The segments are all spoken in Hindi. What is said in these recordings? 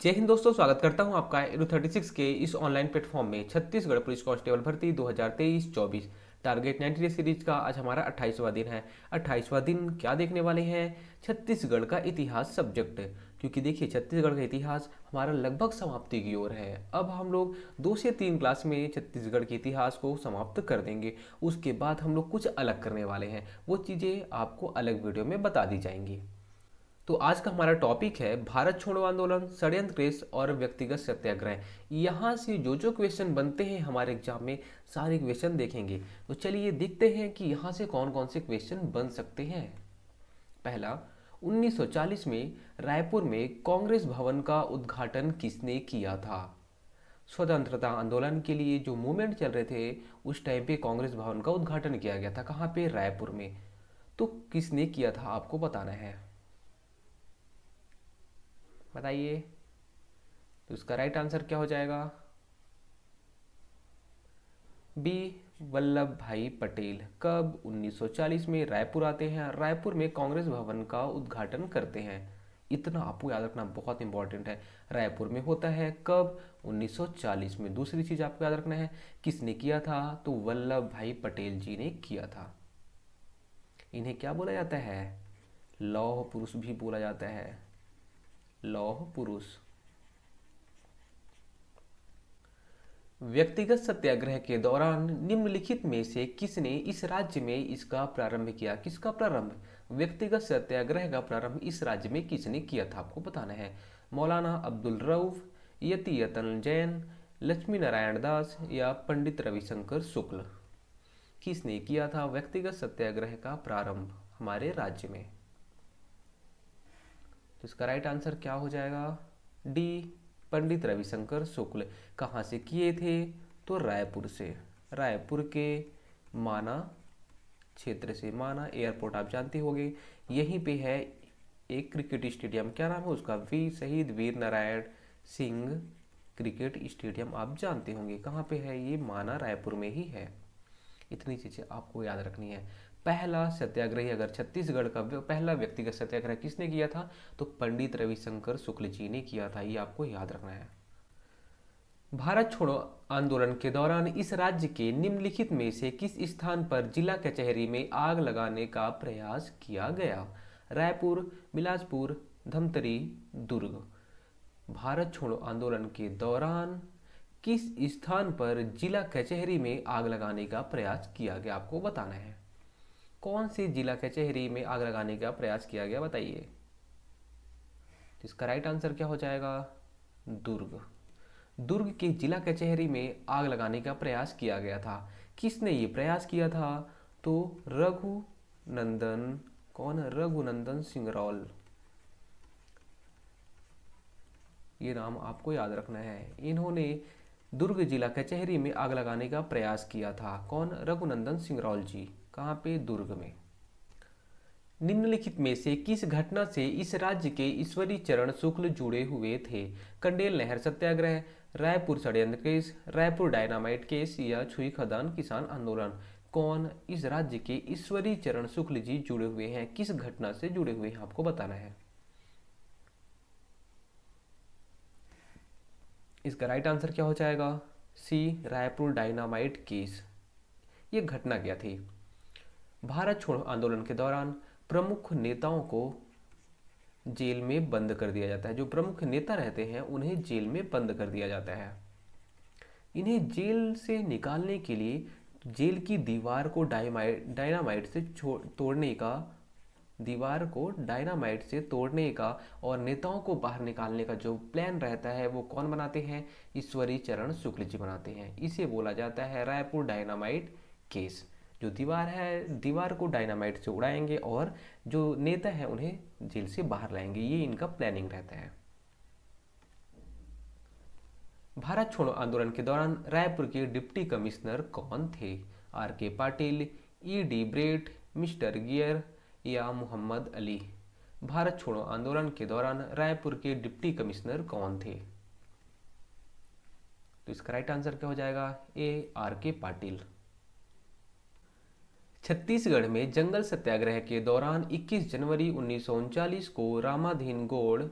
जय हिंद दोस्तों, स्वागत करता हूं आपका एरो 36 के इस ऑनलाइन प्लेटफॉर्म में। छत्तीसगढ़ पुलिस कांस्टेबल भर्ती 2023-24 टारगेट 90 डे सीरीज का आज हमारा 28वां दिन है। 28वां दिन क्या देखने वाले हैं? छत्तीसगढ़ का इतिहास सब्जेक्ट। क्योंकि देखिए, छत्तीसगढ़ का इतिहास हमारा लगभग समाप्ति की ओर है। अब हम लोग 2 से 3 क्लास में छत्तीसगढ़ के इतिहास को समाप्त कर देंगे। उसके बाद हम लोग कुछ अलग करने वाले हैं। वो चीज़ें आपको अलग वीडियो में बता दी जाएंगी। तो आज का हमारा टॉपिक है भारत छोड़ो आंदोलन, षड्यंत्र केस और व्यक्तिगत सत्याग्रह। यहाँ से जो जो क्वेश्चन बनते हैं हमारे एग्जाम में, सारे क्वेश्चन देखेंगे। तो चलिए देखते हैं कि यहाँ से कौन कौन से क्वेश्चन बन सकते हैं। पहला, 1940 में रायपुर में कांग्रेस भवन का उद्घाटन किसने किया था? स्वतंत्रता आंदोलन के लिए जो मूवमेंट चल रहे थे, उस टाइम पे कांग्रेस भवन का उद्घाटन किया गया था। कहाँ पे? रायपुर में। तो किसने किया था आपको बताना है। बताइए। तो इसका राइट आंसर क्या हो जाएगा? बी, वल्लभ भाई पटेल। कब? 1940 में रायपुर आते हैं, रायपुर में कांग्रेस भवन का उद्घाटन करते हैं। इतना आपको याद रखना बहुत इंपॉर्टेंट है। रायपुर में होता है कब? 1940 में। दूसरी चीज आपको याद रखना है, किसने किया था? तो वल्लभ भाई पटेल जी ने किया था। इन्हें क्या बोला जाता है? लौह पुरुष भी बोला जाता है। लौह पुरुष। व्यक्तिगत सत्याग्रह के दौरान निम्नलिखित में से किसने इस राज्य में इसका प्रारंभ किया? किसका प्रारंभ? व्यक्तिगत सत्याग्रह का प्रारंभ इस राज्य में किसने किया था आपको बताना है। मौलाना अब्दुल रऊफ, यति यतन जैन, लक्ष्मी नारायण दास या पंडित रविशंकर शुक्ल। किसने किया था व्यक्तिगत सत्याग्रह का प्रारंभ हमारे राज्य में? तो इसका राइट आंसर क्या हो जाएगा? डी, पंडित रविशंकर शुक्ल। कहाँ से किए थे? तो रायपुर से। रायपुर के माना क्षेत्र से। माना एयरपोर्ट आप जानते होंगे, यहीं पे है एक क्रिकेट स्टेडियम। क्या नाम है उसका? वीर शहीद वीर नारायण सिंह क्रिकेट स्टेडियम आप जानते होंगे। कहाँ पे है ये? माना रायपुर में ही है। इतनी चीजें आपको याद रखनी है। पहला सत्याग्रही, अगर छत्तीसगढ़ का पहला व्यक्तिगत सत्याग्रह किसने किया था, तो पंडित रविशंकर शुक्ल जी ने किया था। ये आपको याद रखना है। भारत छोड़ो आंदोलन के दौरान इस राज्य के निम्नलिखित में से किस स्थान पर जिला कचहरी में आग लगाने का प्रयास किया गया? रायपुर, बिलासपुर, धमतरी, दुर्ग। भारत छोड़ो आंदोलन के दौरान किस स्थान पर जिला कचहरी में आग लगाने का प्रयास किया गया आपको बताना है। कौन सी जिला कचहरी में आग लगाने का प्रयास किया गया बताइए। इसका राइट आंसर क्या हो जाएगा? दुर्ग। दुर्ग के जिला कचहरी में आग लगाने का प्रयास किया गया था। किसने ये प्रयास किया था? तो रघुनंदन। कौन? रघुनंदन सिंगरौल। ये नाम आपको याद रखना है। इन्होंने दुर्ग जिला कचहरी में आग लगाने का प्रयास किया था। कौन? रघुनंदन सिंगरौल जी। कहाँ पे? दुर्ग में। निम्नलिखित में से किस घटना से इस राज्य के ईश्वरी चरण शुक्ल जुड़े हुए थे? कंडेल नहर सत्याग्रह, रायपुर षड्यंत्र केस, रायपुर डायनामाइट केस या छुई खदान किसान आंदोलन। कौन इस राज्य के ईश्वरी चरण शुक्ल जी जुड़े हुए हैं? किस घटना से जुड़े हुए हैं आपको बताना है। इसका राइट आंसर क्या हो जाएगा? सी, रायपुर डायनामाइट केस। ये घटना क्या थी? भारत छोड़ो आंदोलन के दौरान प्रमुख नेताओं को जेल में बंद कर दिया जाता है। जो प्रमुख नेता रहते हैं उन्हें जेल में बंद कर दिया जाता है। इन्हें जेल से निकालने के लिए जेल की दीवार को डायनामाइट से तोड़ने का दीवार को डायनामाइट से तोड़ने का और नेताओं को बाहर निकालने का जो प्लान रहता है वो कौन बनाते हैं? ईश्वरी चरण शुक्ल जी बनाते हैं। इसे बोला जाता है रायपुर डायनामाइट केस। जो दीवार है, दीवार को डायनामाइट से उड़ाएंगे और जो नेता है उन्हें जेल से बाहर लाएंगे। ये इनका प्लानिंग रहता है। भारत छोड़ो आंदोलन के दौरान रायपुर के डिप्टी कमिश्नर कौन थे? R K Patil, E D Brett, mister Gear या मोहम्मद अली। भारत छोड़ो आंदोलन के दौरान रायपुर के डिप्टी कमिश्नर कौन थे? तो इसका राइट आंसर क्या हो जाएगा? ए, आर के पाटिल। छत्तीसगढ़ में जंगल सत्याग्रह के दौरान 21 जनवरी 1939 को रामाधीन गौड़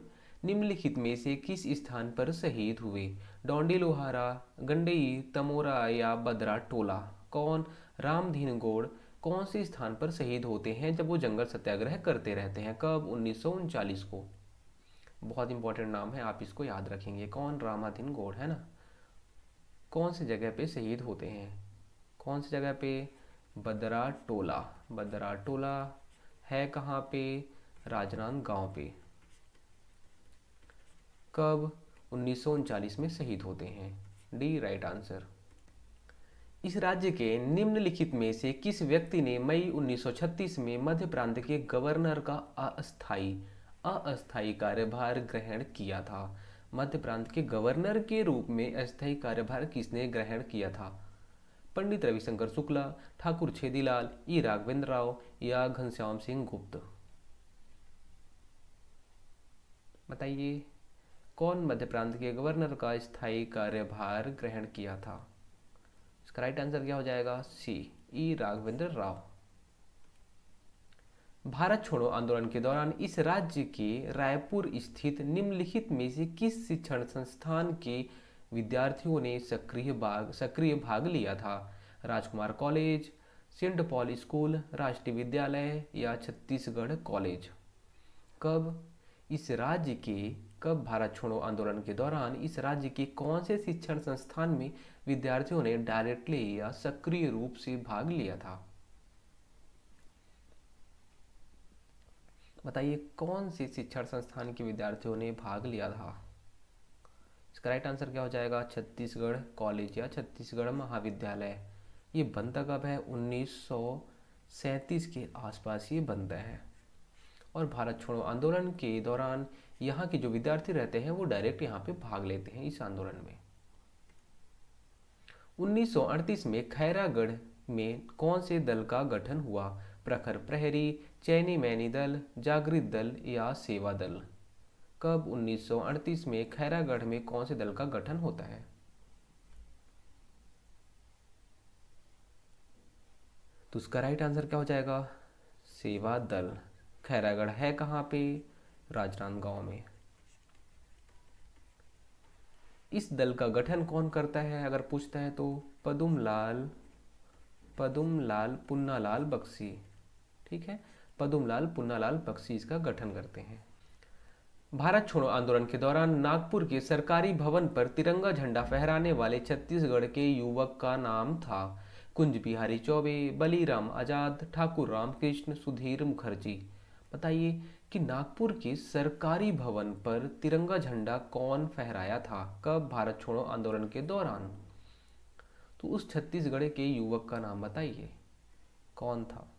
निम्नलिखित में से किस स्थान पर शहीद हुए? डोंडी लोहारा, गंडई, तमोरा या बदरा टोला? कौन? रामधीन गौड़ कौन से स्थान पर शहीद होते हैं जब वो जंगल सत्याग्रह करते रहते हैं? कब? 1939 को। बहुत इंपॉर्टेंट नाम है, आप इसको याद रखेंगे। कौन? रामधीन गौड़, है ना। कौन सी जगह पे शहीद होते हैं? कौन सी जगह पे? बदरा टोला। बदरा टोला है कहाँ पे? राजनांदगांव पे। कब? 1939 में शहीद होते हैं। D right answer. इस राज्य के निम्नलिखित में से किस व्यक्ति ने मई 1936 में मध्य प्रांत के गवर्नर का अस्थायी कार्यभार ग्रहण किया था? मध्य प्रांत के गवर्नर के रूप में अस्थायी कार्यभार किसने ग्रहण किया था? पंडित रविशंकर शुक्ला, ठाकुर छेदीलाल, ई राघवेंद्र राव या घनश्याम सिंह गुप्त? बताइए, कौन मध्य प्रांत के गवर्नर का स्थायी कार्यभार ग्रहण किया था? इसका राइट आंसर क्या हो जाएगा? सी, ई राघवेंद्र राव। भारत छोड़ो आंदोलन के दौरान इस राज्य के रायपुर स्थित निम्नलिखित में से किस शिक्षण संस्थान के विद्यार्थियों ने सक्रिय भाग लिया था? राजकुमार कॉलेज, सेंट पॉल स्कूल, राष्ट्रीय विद्यालय या छत्तीसगढ़ कॉलेज? कब भारत छोड़ो आंदोलन के दौरान इस राज्य के कौन से शिक्षण संस्थान में विद्यार्थियों ने डायरेक्टली या सक्रिय रूप से भाग लिया था? बताइए, कौन से शिक्षण संस्थान के विद्यार्थियों ने भाग लिया था? इसका राइट आंसर क्या हो जाएगा? छत्तीसगढ़ कॉलेज या छत्तीसगढ़ महाविद्यालय। ये बनता कब है? 1937 के आसपास ये बनता है। और भारत छोड़ो आंदोलन के दौरान यहाँ के जो विद्यार्थी रहते हैं वो डायरेक्ट यहाँ पे भाग लेते हैं इस आंदोलन में। 1938 में खैरागढ़ में कौन से दल का गठन हुआ? प्रखर प्रहरी, चैनी मैनी दल, जागृत दल या सेवा दल? कब? 1938 में खैरागढ़ में कौन से दल का गठन होता है? तो उसका राइट आंसर क्या हो जाएगा? सेवा दल। खैरागढ़ है कहाँ पे? राजनांदगांव में। इस दल का गठन कौन करता है अगर पूछता है तो? पदुमलाल पुन्नालाल बख्शी। ठीक है, पदुमलाल पुन्नालाल बख्शी इसका गठन करते हैं। भारत छोड़ो आंदोलन के दौरान नागपुर के सरकारी भवन पर तिरंगा झंडा फहराने वाले छत्तीसगढ़ के युवक का नाम था? कुंज बिहारी चौबे, बलीराम आजाद, ठाकुर रामकृष्ण, सुधीर मुखर्जी? बताइए कि नागपुर के सरकारी भवन पर तिरंगा झंडा कौन फहराया था? कब? भारत छोड़ो आंदोलन के दौरान। तो उस छत्तीसगढ़ के युवक का नाम बताइए, कौन था?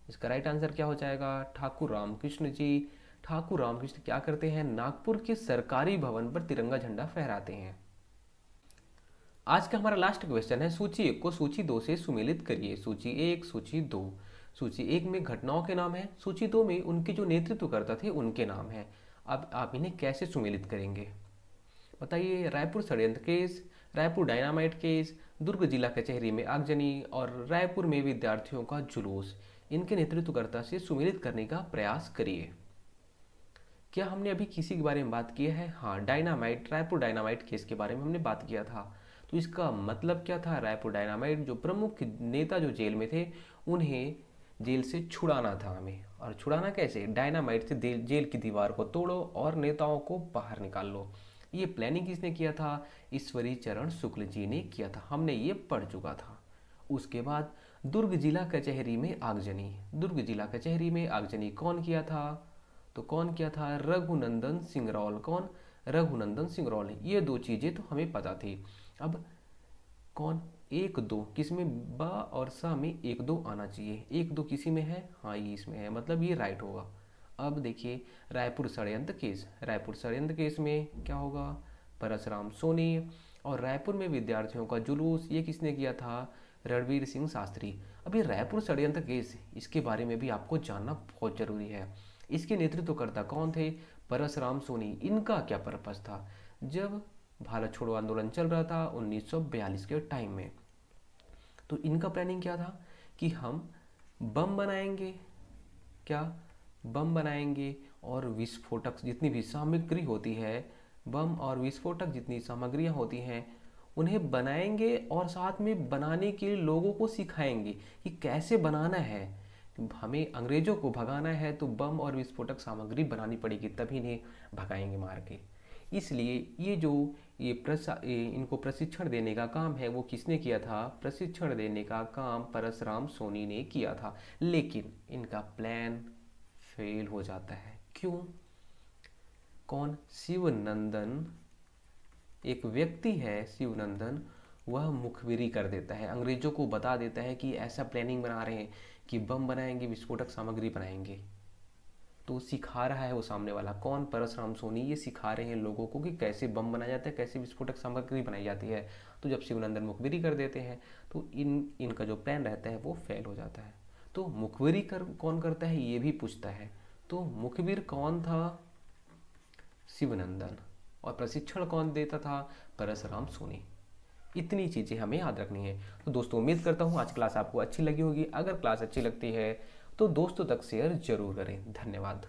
इसका राइट आंसर क्या हो जाएगा? ठाकुर रामकृष्ण जी। ठाकुर रामकृष्ण क्या करते हैं? नागपुर के सरकारी भवन पर तिरंगा झंडा फहराते हैं। आज का हमारा लास्ट क्वेश्चन है, सूची 1 को सूची 2 से सुमेलित करिए। सूची 1, सूची 2। सूची 1 में घटनाओं के नाम है, सूची 2 में उनके जो नेतृत्वकर्ता थे उनके नाम है। अब आप इन्हें कैसे सुमेलित करेंगे बताइए? रायपुर षड्यंत्र केस, रायपुर डायनामाइट केस, दुर्ग जिला कचहरी में आगजनी और रायपुर में विद्यार्थियों का जुलूस, इनके नेतृत्वकर्ता से सुमेलित करने का प्रयास करिए। क्या हमने अभी किसी के बारे में बात की है? हाँ, डायनामाइट, रायपुर डायनामाइट केस के बारे में हमने बात किया था। तो इसका मतलब क्या था? रायपुर डायनामाइट जो प्रमुख नेता जो जेल में थे उन्हें जेल से छुड़ाना था हमें। और छुड़ाना कैसे? डायनामाइट से जेल की दीवार को तोड़ो और नेताओं को बाहर निकाल लो। ये प्लानिंग किसने किया था? ईश्वरी चरण शुक्ल जी ने किया था। हमने ये पढ़ चुका था। उसके बाद दुर्ग जिला कचहरी में आगजनी। दुर्ग जिला कचहरी में आगजनी कौन किया था? तो कौन किया था? रघुनंदन सिंगरौल। कौन? रघुनंदन सिंगरौल। ये दो चीजें तो हमें पता थी। अब कौन? 1 2 किस में? बा और सा में 1 2 आना चाहिए। 1 2 किसी में है? हाँ, ये इसमें है, मतलब ये राइट होगा। अब देखिए रायपुर षड्यंत्र केस। रायपुर षड्यंत्र केस में क्या होगा? परशुराम सोनी। और रायपुर में विद्यार्थियों का जुलूस, ये किसने किया था? रणवीर सिंह शास्त्री। अब ये रायपुर षड्यंत्र केस, इसके बारे में भी आपको जानना बहुत जरूरी है। इसके नेतृत्वकर्ता कौन थे? परशुराम सोनी। इनका क्या पर्पस था? जब भारत छोड़ो आंदोलन चल रहा था 1942 के टाइम में, तो इनका प्लानिंग क्या था कि हम बम बनाएंगे। क्या? बम बनाएंगे और विस्फोटक जितनी भी सामग्री होती है, बम और विस्फोटक जितनी सामग्रियां होती हैं, उन्हें बनाएंगे और साथ में बनाने के लिए लोगों को सिखाएंगे कि कैसे बनाना है। हमें अंग्रेजों को भगाना है तो बम और विस्फोटक सामग्री बनानी पड़ेगी, तभी इन्हें भगाएंगे मार के। इसलिए इनको प्रशिक्षण देने का काम है वो किसने किया था? प्रशिक्षण देने का काम परशुराम सोनी ने किया था। लेकिन इनका प्लान फेल हो जाता है। क्यों? कौन? शिवनंदन, एक व्यक्ति है शिवनंदन, वह मुखबिरी कर देता है, अंग्रेजों को बता देता है कि ऐसा प्लानिंग बना रहे हैं कि बम बनाएंगे, विस्फोटक सामग्री बनाएंगे। तो सिखा रहा है वो सामने वाला, कौन? परशुराम सोनी। ये सिखा रहे हैं लोगों को कि कैसे बम बनाया जाता है, कैसे विस्फोटक सामग्री बनाई जाती है। तो जब शिवनंदन मुखबिरी कर देते हैं तो इनका जो प्लान रहता है वो फेल हो जाता है। तो मुखबिरी कौन करता है ये भी पूछता है। तो मुखबिर कौन था? शिवनंदन। और प्रशिक्षण कौन देता था? परशुराम सोनी। इतनी चीज़ें हमें याद रखनी है। तो दोस्तों उम्मीद करता हूँ आज क्लास आपको अच्छी लगी होगी। अगर क्लास अच्छी लगती है तो दोस्तों तक शेयर जरूर करें। धन्यवाद।